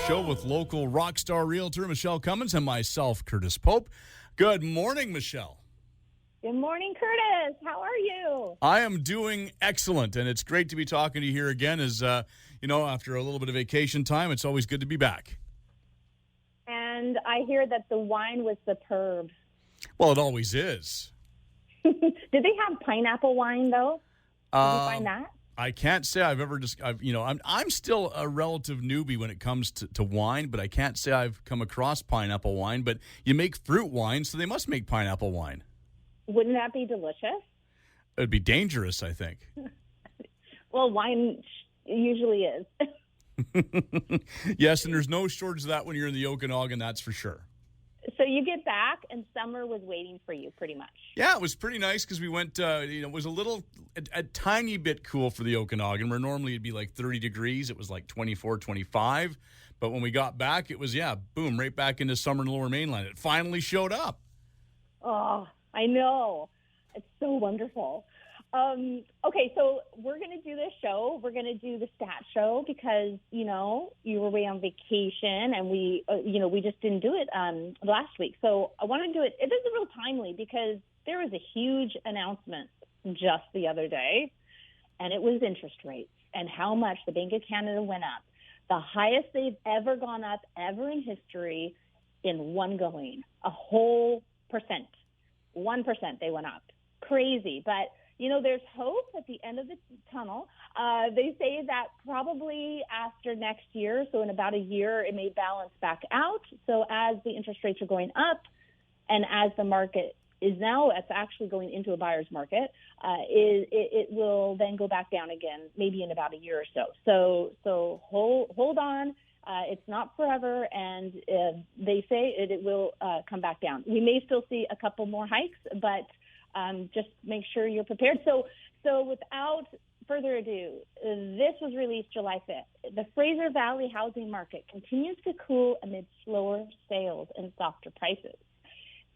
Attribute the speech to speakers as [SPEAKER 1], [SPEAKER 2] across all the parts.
[SPEAKER 1] show with local rock star realtor Michele Cummins and myself, Curtis Pope. Good morning, Michele.
[SPEAKER 2] Good morning, Curtis. How are you?
[SPEAKER 1] I am doing excellent, and it's great to be talking to you here again. As after a little bit of vacation time, it's always good to be back.
[SPEAKER 2] And I hear that the wine was superb.
[SPEAKER 1] Well, it always is.
[SPEAKER 2] Did they have pineapple wine though? Did you find that?
[SPEAKER 1] I can't say I've ever I'm still a relative newbie when it comes to wine, but I can't say I've come across pineapple wine. But you make fruit wine, so they must make pineapple wine.
[SPEAKER 2] Wouldn't that be delicious?
[SPEAKER 1] It'd be dangerous, I think.
[SPEAKER 2] Well, wine usually is.
[SPEAKER 1] Yes, and there's no shortage of that when you're in the Okanagan, that's for sure.
[SPEAKER 2] So you get back, and summer was waiting for you, pretty much.
[SPEAKER 1] Yeah, it was pretty nice because we went, it was a tiny bit cool for the Okanagan, where normally it'd be like 30 degrees. It was like 24, 25. But when we got back, it was, boom, right back into summer in the Lower Mainland. It finally showed up.
[SPEAKER 2] Oh, I know. It's so wonderful. Okay, so we're going to do this show. We're going to do the stat show because, you were away on vacation and we just didn't do it last week. So I want to do it. It is real timely because there was a huge announcement just the other day, and it was interest rates and how much the Bank of Canada went up. The highest they've ever gone up ever in history in one going, a whole percent. 1% they went up. Crazy. But there's hope at the end of the tunnel. They say that probably after next year, so in about a year, it may balance back out. So as the interest rates are going up and as the market is now, it's actually going into a buyer's market, it will then go back down again, maybe in about a year or so. So hold on. It's not forever, and they say it will come back down. We may still see a couple more hikes, but just make sure you're prepared. So without further ado, this was released July 5th. The Fraser Valley housing market continues to cool amid slower sales and softer prices.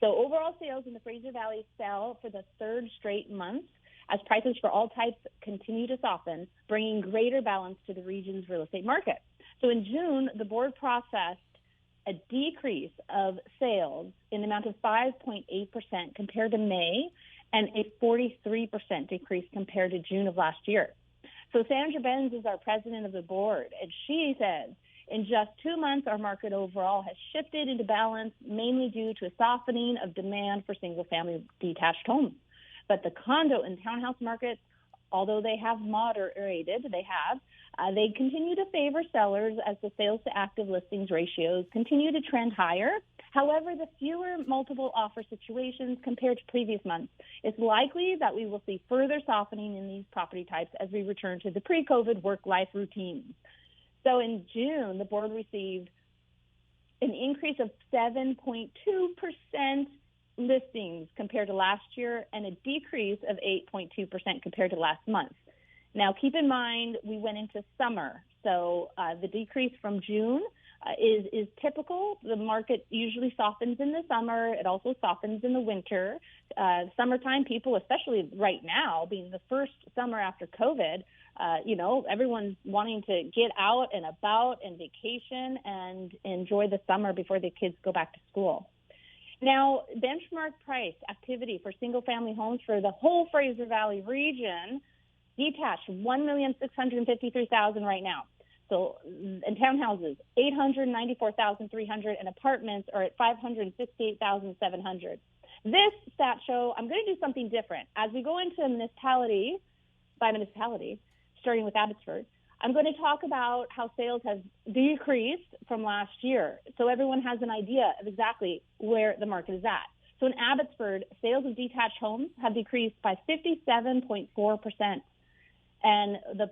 [SPEAKER 2] So overall sales in the Fraser Valley fell for the third straight month as prices for all types continue to soften, bringing greater balance to the region's real estate market. So in June, the board processed a decrease of sales in the amount of 5.8% compared to May and a 43% decrease compared to June of last year. So Sandra Benz is our president of the board, and she says, in just 2 months, our market overall has shifted into balance, mainly due to a softening of demand for single-family detached homes. But the condo and townhouse markets, although they have moderated, they continue to favor sellers as the sales to active listings ratios continue to trend higher. However, the fewer multiple offer situations compared to previous months, it's likely that we will see further softening in these property types as we return to the pre-COVID work-life routines. So in June, the board received an increase of 7.2% listings compared to last year and a decrease of 8.2% compared to last month. Now, keep in mind, we went into summer, so the decrease from June is typical. The market usually softens in the summer. It also softens in the winter. Summertime, people, especially right now, being the first summer after COVID, everyone's wanting to get out and about and vacation and enjoy the summer before the kids go back to school. Now, benchmark price activity for single-family homes for the whole Fraser Valley region, detached, $1,653,000 right now. So, and townhouses, $894,300, and apartments are at $568,700. This stat show, I'm going to do something different. As we go into municipality by municipality, starting with Abbotsford, I'm going to talk about how sales have decreased from last year, so everyone has an idea of exactly where the market is at. So in Abbotsford, sales of detached homes have decreased by 57.4%, and the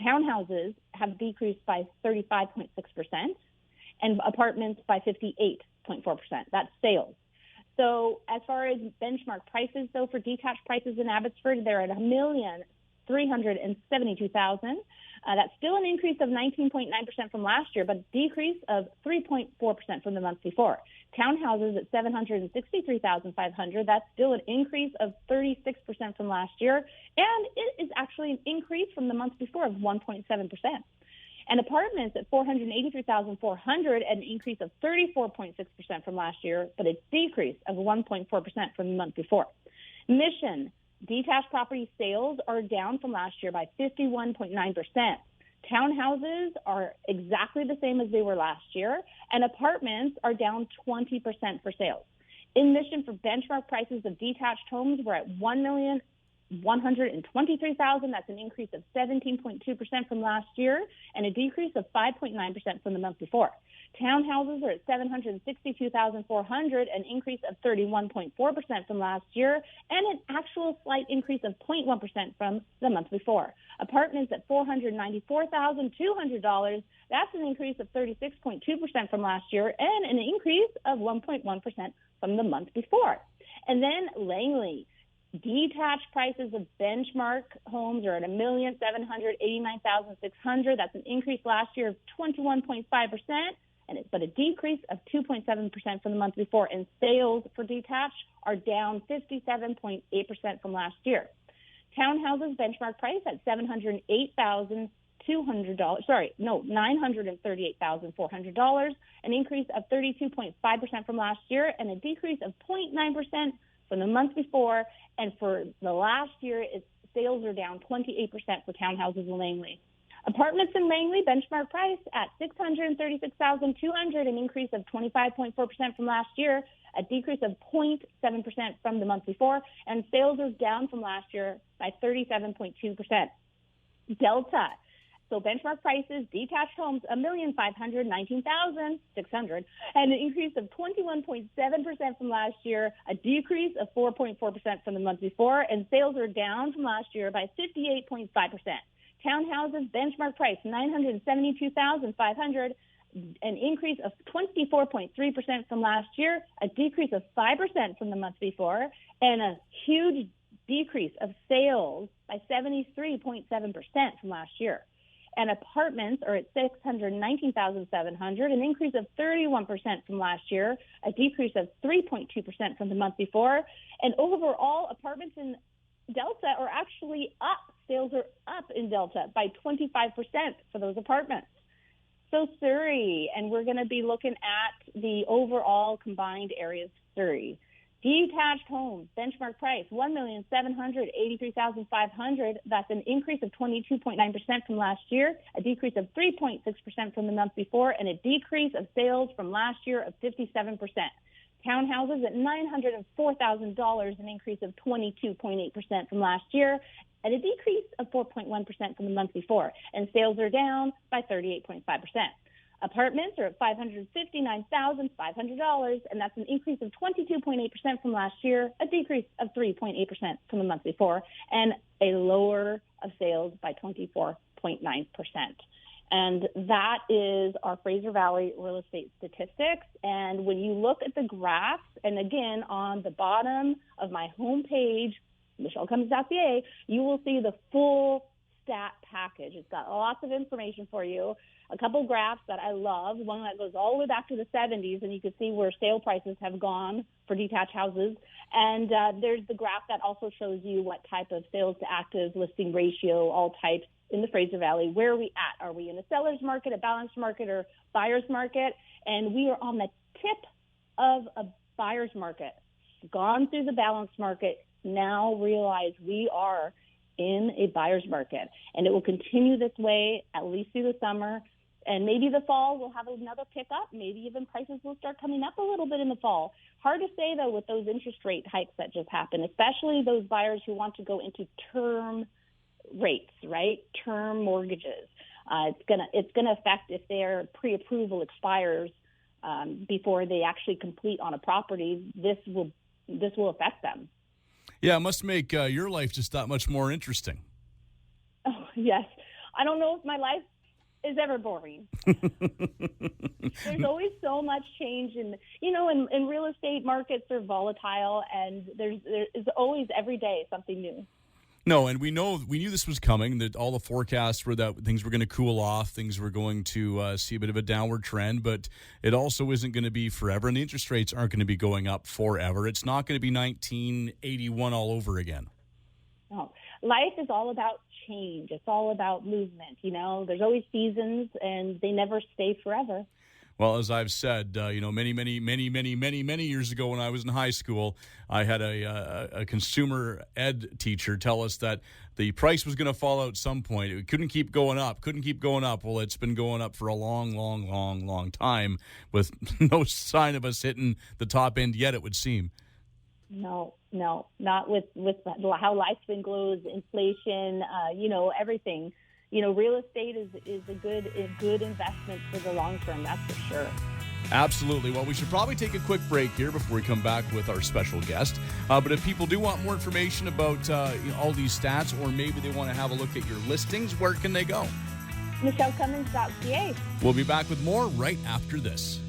[SPEAKER 2] townhouses have decreased by 35.6%, and apartments by 58.4%. That's sales. So as far as benchmark prices, though, for detached prices in Abbotsford, they're at $1,372,000. That's still an increase of 19.9% from last year, but a decrease of 3.4% from the month before. Townhouses at $763,500. That's still an increase of 36% from last year, and it is actually an increase from the month before of 1.7%. And apartments at $483,400, an increase of 34.6% from last year, but a decrease of 1.4% from the month before. Mission, detached property sales are down from last year by 51.9%. Townhouses are exactly the same as they were last year, and apartments are down 20% for sales. In Mission, for benchmark prices of detached homes, we're at $1,123,000. That's an increase of 17.2% from last year and a decrease of 5.9% from the month before. Townhouses are at $762,400, an increase of 31.4% from last year, and an actual slight increase of 0.1% from the month before. Apartments at $494,200, that's an increase of 36.2% from last year, and an increase of 1.1% from the month before. And then Langley. Detached prices of benchmark homes are at $1,789,600. That's an increase last year of 21.5%, but a decrease of 2.7% from the month before. And sales for detached are down 57.8% from last year. Townhouses benchmark price at $938,400, an increase of 32.5% from last year, and a decrease of 0.9% from the month before. And for the last year, sales are down 28% for townhouses in Langley. Apartments in Langley, benchmark price at $636,200, an increase of 25.4% from last year, a decrease of 0.7% from the month before, and sales are down from last year by 37.2%. Delta. So benchmark prices, detached homes, $1,519,600, and an increase of 21.7% from last year, a decrease of 4.4% from the month before, and sales are down from last year by 58.5%. Townhouses, benchmark price, $972,500, an increase of 24.3% from last year, a decrease of 5% from the month before, and a huge decrease of sales by 73.7% from last year. And apartments are at $619,700, an increase of 31% from last year, a decrease of 3.2% from the month before. And overall, apartments in Delta are actually up. Sales are up in Delta by 25% for those apartments. So Surrey, and we're going to be looking at the overall combined areas of Surrey. Detached homes, benchmark price, $1,783,500. That's an increase of 22.9% from last year, a decrease of 3.6% from the month before, and a decrease of sales from last year of 57%. Townhouses at $904,000, an increase of 22.8% from last year, and a decrease of 4.1% from the month before, and sales are down by 38.5%. Apartments are at $559,500, and that's an increase of 22.8% from last year, a decrease of 3.8% from the month before, and a lower of sales by 24.9%. And that is our Fraser Valley real estate statistics. And when you look at the graphs, and again, on the bottom of my homepage, MichelleCummins.ca, you will see the full stat package. It's got lots of information for you. A couple graphs that I love, one that goes all the way back to the 70s, and you can see where sale prices have gone for detached houses. And there's the graph that also shows you what type of sales to active listing ratio, all types in the Fraser Valley. Where are we at? Are we in a seller's market, a balanced market, or buyer's market? And we are on the tip of a buyer's market. Gone through the balanced market, now realize we are in a buyer's market. And it will continue this way at least through the summer. And maybe the fall will have another pickup. Maybe even prices will start coming up a little bit in the fall. Hard to say, though, with those interest rate hikes that just happened, especially those buyers who want to go into term rates, right? Term mortgages. It's gonna affect if their pre-approval expires before they actually complete on a property. This will affect them.
[SPEAKER 1] Yeah, it must make your life just that much more interesting.
[SPEAKER 2] Oh, yes. I don't know if my life is ever boring. There's always so much change, and in real estate, markets are volatile, and there's always every day something new.
[SPEAKER 1] No, and we knew this was coming, that all the forecasts were that things were going to cool off, things were going to see a bit of a downward trend, but it also isn't going to be forever, and the interest rates aren't going to be going up forever. It's not going to be 1981 all over again.
[SPEAKER 2] No. Life is all about change. It's all about movement. There's always seasons, and they never stay forever.
[SPEAKER 1] Well, as I've said, many years ago when I was in high school, I had a consumer ed teacher tell us that the price was going to fall out at some point. It couldn't keep going up. Well, it's been going up for a long time with no sign of us hitting the top end yet, it would seem.
[SPEAKER 2] No, not with how life's been goes, inflation, everything. Real estate is a good investment for the long term, that's for sure.
[SPEAKER 1] Absolutely. Well, we should probably take a quick break here before we come back with our special guest. But if people do want more information about all these stats, or maybe they want to have a look at your listings, where can they go?
[SPEAKER 2] MichelleCummins.ca.
[SPEAKER 1] We'll be back with more right after this.